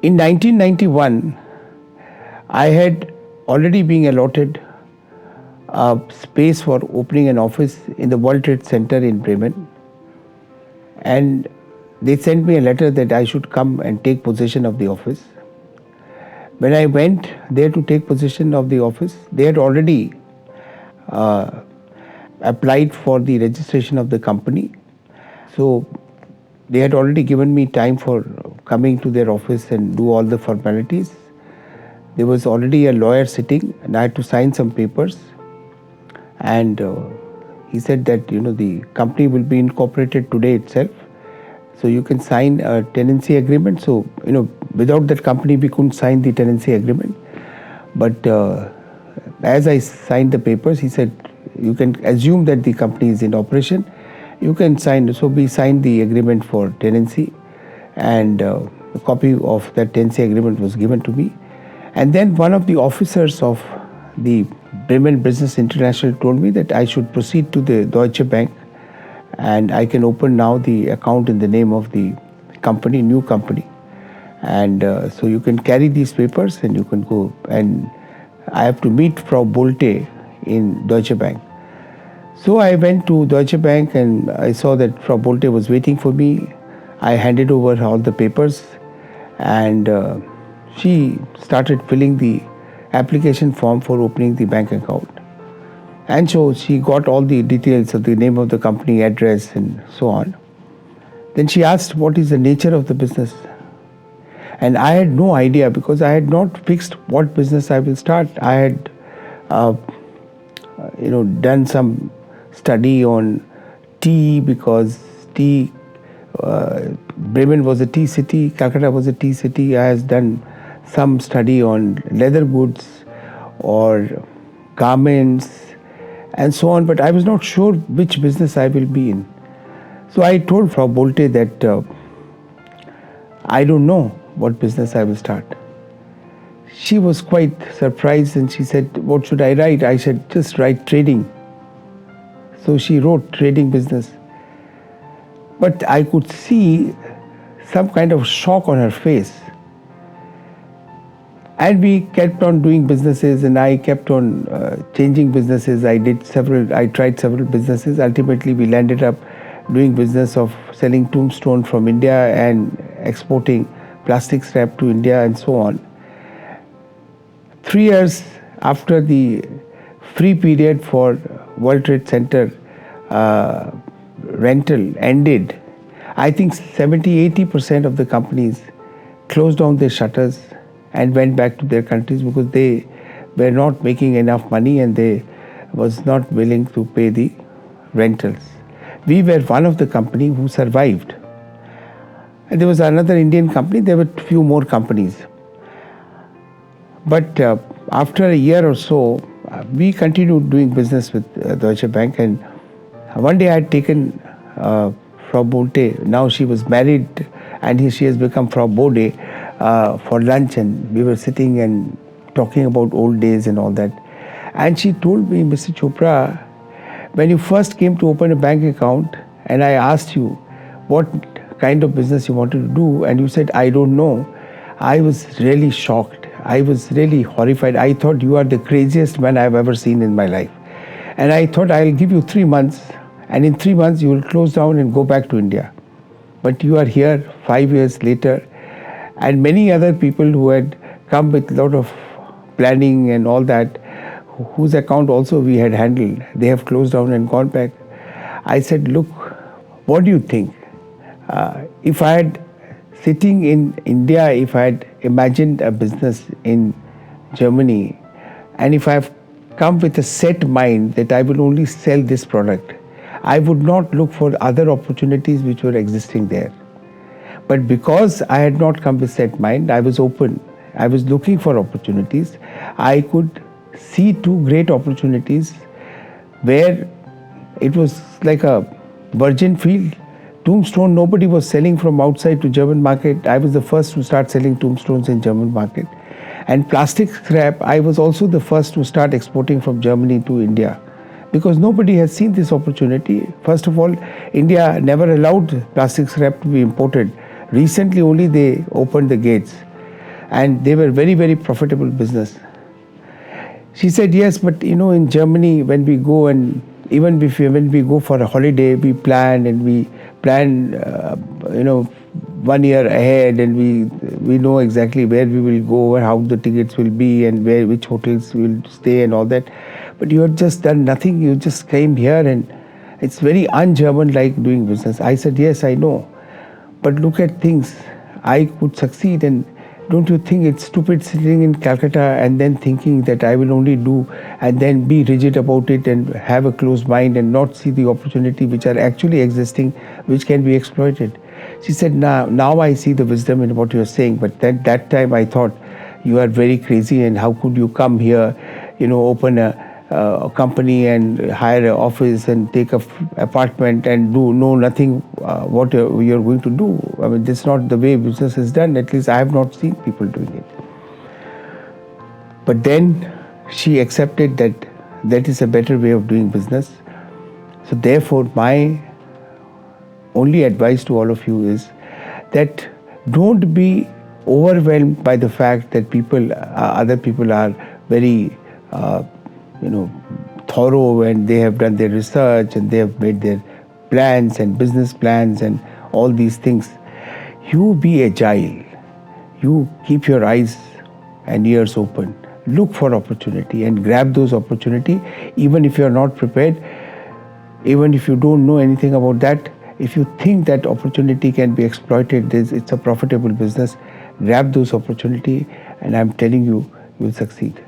In 1991, I had already been allotted a space for opening an office in the World Trade Center in Bremen, and they sent me a letter that I should come and take possession of the office. When I went there to take possession of the office, they had already applied for the registration of the company. So they had already given me time for coming to their office and do all the formalities. There was already a lawyer sitting and I had to sign some papers. And he said that, the company will be incorporated today itself. So you can sign a tenancy agreement. So, without that company, we couldn't sign the tenancy agreement. But as I signed the papers, he said, you can assume that the company is in operation. You can sign. So we signed the agreement for tenancy, and a copy of that tenancy agreement was given to me. And then one of the officers of the Bremen Business International told me that I should proceed to the Deutsche Bank, and I can open now the account in the name of the company, new company. And so you can carry these papers and you can go. And I have to meet Frau Bolte in Deutsche Bank. So I went to Deutsche Bank and I saw that Frau Bolte was waiting for me. I handed over all the papers, and she started filling the application form for opening the bank account. And so she got all the details of the name of the company, address, and so on. Then she asked, what is the nature of the business? And I had no idea because I had not fixed what business I will start. I had, done some study on tea because Bremen was a tea city, Calcutta was a tea city. I had done some study on leather goods or garments and so on, but I was not sure which business I will be in. So I told Frau Bolte that I don't know what business I will start. She was quite surprised and she said, what should I write? I said, just write trading. So she wrote trading business. But I could see some kind of shock on her face. And we kept on doing businesses, and I kept on changing businesses. I tried several businesses. Ultimately, we landed up doing business of selling tombstone from India and exporting plastic scrap to India and so on. 3 years after the free period for World Trade Center rental ended, I think 70-80% of the companies closed down their shutters and went back to their countries because they were not making enough money and they was not willing to pay the rentals. We were one of the company who survived. And there was another Indian company, there were few more companies. But after a year or so, we continued doing business with Deutsche Bank, and one day I had taken Frau Bolte, now she was married and she has become Frau Bode, for lunch, and we were sitting and talking about old days and all that. And she told me, Mr. Chopra, when you first came to open a bank account and I asked you what kind of business you wanted to do and you said, I don't know, I was really shocked. I was really horrified. I thought you are the craziest man I've ever seen in my life. And I thought I'll give you 3 months, and in 3 months you will close down and go back to India. But you are here 5 years later, and many other people who had come with a lot of planning and all that, whose account also we had handled, they have closed down and gone back. I said, look, what do you think? If I had sitting in India, if I had imagined a business in Germany, and if I have come with a set mind that I will only sell this product, I would not look for other opportunities which were existing there. But because I had not come with set mind, I was open. I was looking for opportunities. I could see 2 great opportunities where it was like a virgin field. Tombstone, nobody was selling from outside to German market. I was the first to start selling tombstones in German market. And plastic scrap, I was also the first to start exporting from Germany to India, because nobody has seen this opportunity. First of all, India never allowed plastic scrap to be imported. Recently only they opened the gates. and they were very, very profitable business. She said, yes, but in Germany, when we go and even when we go for a holiday, we plan and we plan, 1 year ahead, and we know exactly where we will go and how the tickets will be and which hotels we will stay and all that. But you have just done nothing. You just came here, and it's very un-German like doing business. I said, yes, I know, but look at things. I could succeed, and don't you think it's stupid sitting in Calcutta and then thinking that I will only do and then be rigid about it and have a closed mind and not see the opportunity which are actually existing, which can be exploited? She said, now I see the wisdom in what you're saying, but that time I thought you are very crazy, and how could you come here, open a company and hire an office and take a apartment and know nothing what you're going to do. I mean, this is not the way business is done. At least I have not seen people doing it. But then she accepted that that is a better way of doing business. So therefore, my only advice to all of you is that don't be overwhelmed by the fact that other people are very thorough, and they have done their research and they have made their plans and business plans and all these things. You be agile. You keep your eyes and ears open. Look for opportunity and grab those opportunity, even if you are not prepared, even if you don't know anything about that. If you think that opportunity can be exploited, it's a profitable business, grab those opportunity, and I'm telling you, you will succeed.